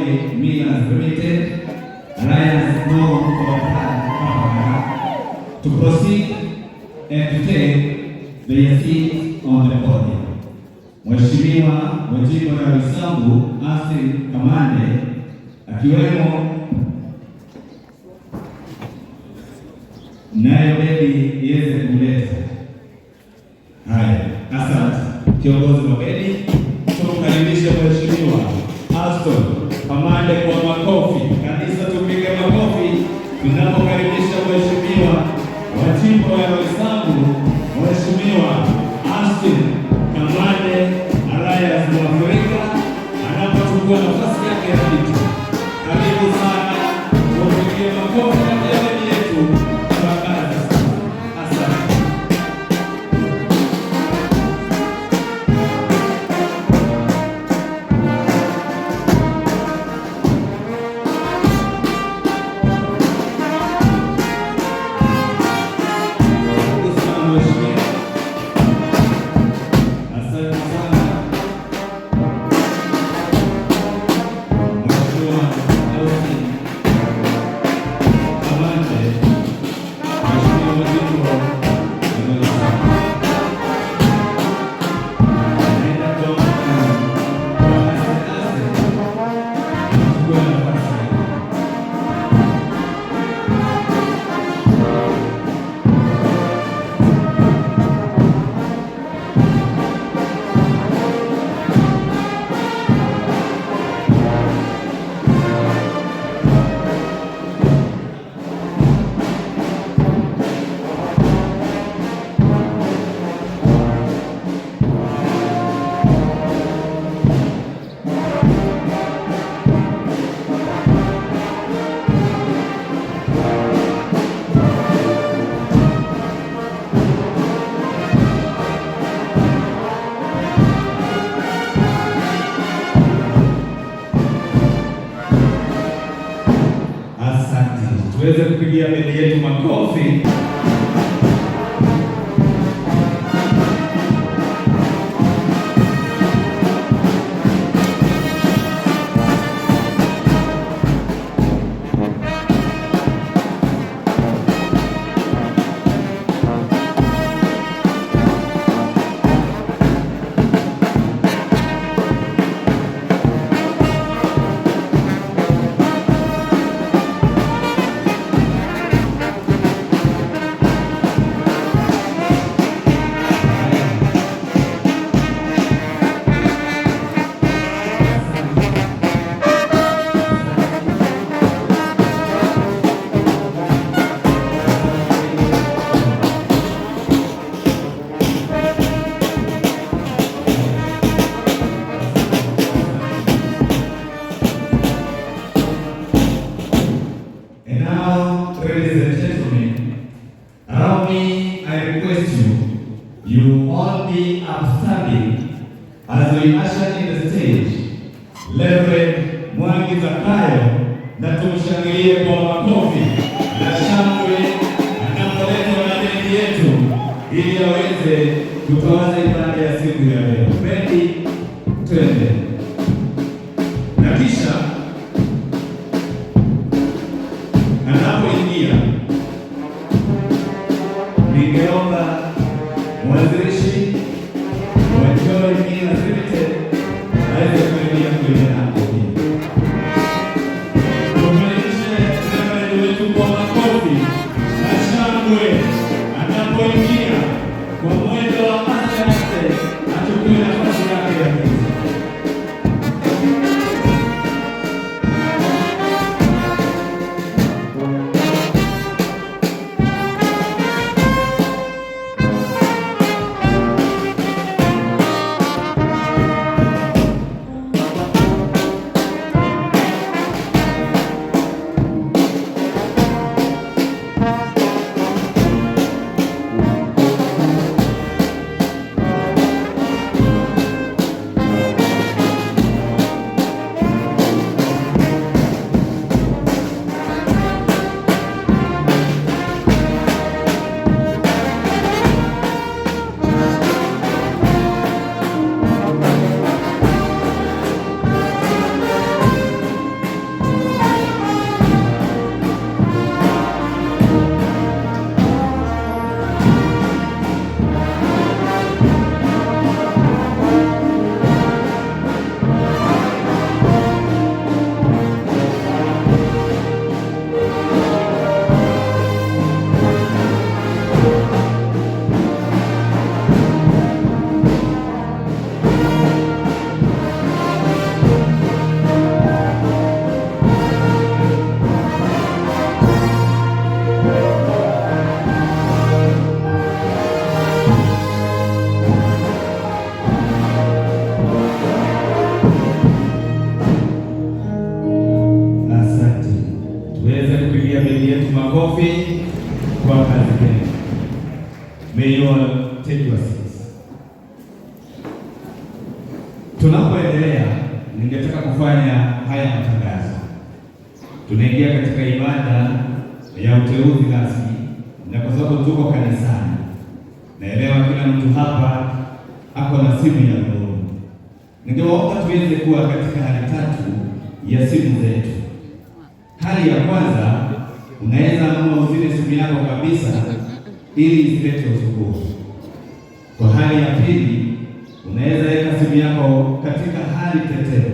Makofi Millers Limited, Alliance known for to proceed and to take their seat on the podium. Mheshimiwa wa Jimbo la Roysambu Astin Kamande akiwemo nayo bedi iweze kuleta haya. Asante kiongozi wa bedi, tumkaribishe Mheshimiwa Aston Kamande kwa makofi. Kanisa tupige makofi tunapokaribisha Mheshimiwa wa Jimbo la Roysambu, Mheshimiwa Astin Kamande Alliance Mwafrika anapochukua nafasi yake ya kiti. Karibu sana, tupigie makofi na bedi yetu. Tuweze kupigia bedi yetu makofi. You all be upstanding as we usher in the stage Reverend Mwangi Zakayo, na tumshangilie kwa makofi na shangwe anapoletwa na bendi yetu ili aweze kutoanza ibada ya siku ya leo. Bendi, twende. Na kisha anapoingia ningeomba mwanzilishi wa Joy Millers Limited aweze kuingia kwenye lango hili. Tumkaribishe Reverend wetu kwa makofi na shangwe anapoingia kwa mwendo wa aste achukue nafasi yake ya kiti. May you all take your seats. Tunapoendelea, ningetaka kufanya haya matangazo. Tunaingia katika ibada ya uteuzi rasmi, na kwa sababu tuko kanisani, naelewa kila mtu hapa ako na simu ya rununu. Ningewaomba tuweze kuwa katika hali tatu ya simu zetu. Hali ya kwanza, unaweza amua uzime simu yako kabisa ili isilete usumbufu. Kwa hali ya pili, unaweza weka simu yako katika hali tetele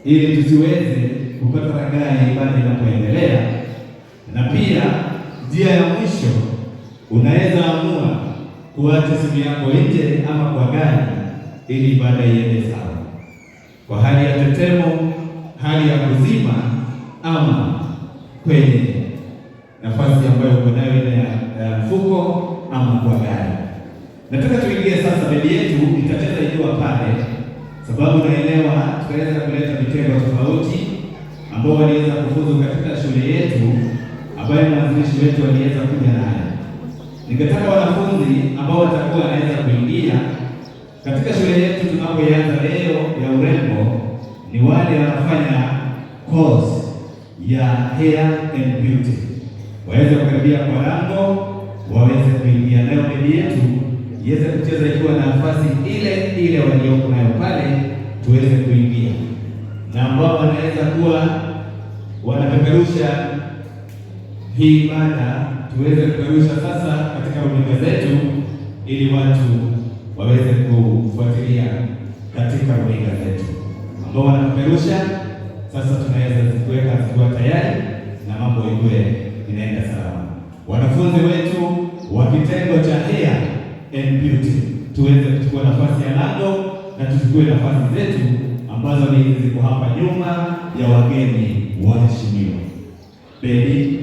ili tusiweze kupata ragai ibada inapoendelea. Na pia njia ya mwisho, unaweza amua kuacha simu yako nje ama kwa gari ili ibada iende sawa. Kwa hali ya tetemo, hali ya kuzima ama kwenye nafasi ambayo uko nayo ile ya mfuko ama kwa gari. Nataka tuingie sasa, bendi yetu itacheza ikiwa pale, sababu naelewa tutaweza kuleta vitengo tofauti ambao waliweza kufuzu katika shule yetu ambayo mwanzilishi wetu aliweza kuja nayo. Ningetaka wanafunzi ambao watakuwa wanaweza kuingia katika shule yetu tunapoanza leo ya urembo ni wale wanafanya course ya hair and beauty. Waweze kukaribia kwa lango, waweze kuingia nayo bendi yetu iweze kucheza ikiwa na nafasi ile ile walioko nayo pale, tuweze kuingia. Na ambao wanaweza kuwa wanapeperusha hii ibada, tuweze kupeperusha sasa katika runinga zetu ili watu waweze kufuatilia katika runinga zetu. Ambao wanapeperusha sasa tunaweza kuweka zikiwa tayari na mambo iwe inaenda salama. Wanafunzi wetu wa kitengo cha hair and beauty, tuweze kuchukua nafasi ya lango na tuchukue nafasi zetu ambazo ni ziko hapa nyuma ya wageni waheshimiwa. Bendi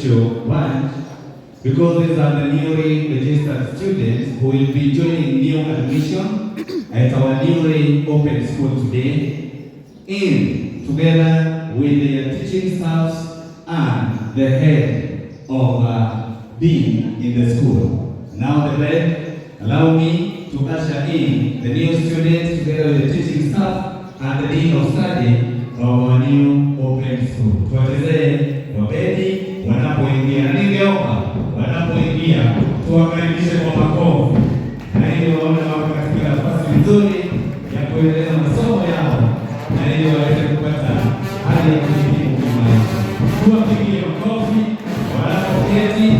official branch, because these are the newly registered students who will be joining new admission at our newly open school today, in together with their teaching staffs and the head of being in the school. Now the bread, allow me to usher in the new students together with the teaching staff and the dean of study of our new open school. Tuwachezee wabedi wanapoingia. Ningeomba wanapoingia tuwakaribishe kwa makofi, na ili waone wako katika nafasi nzuri ya kuendeleza masomo yao, na ili waweze kupata hali ya kujikimu kimaisha. Tuwapigie makofi wanapoketi.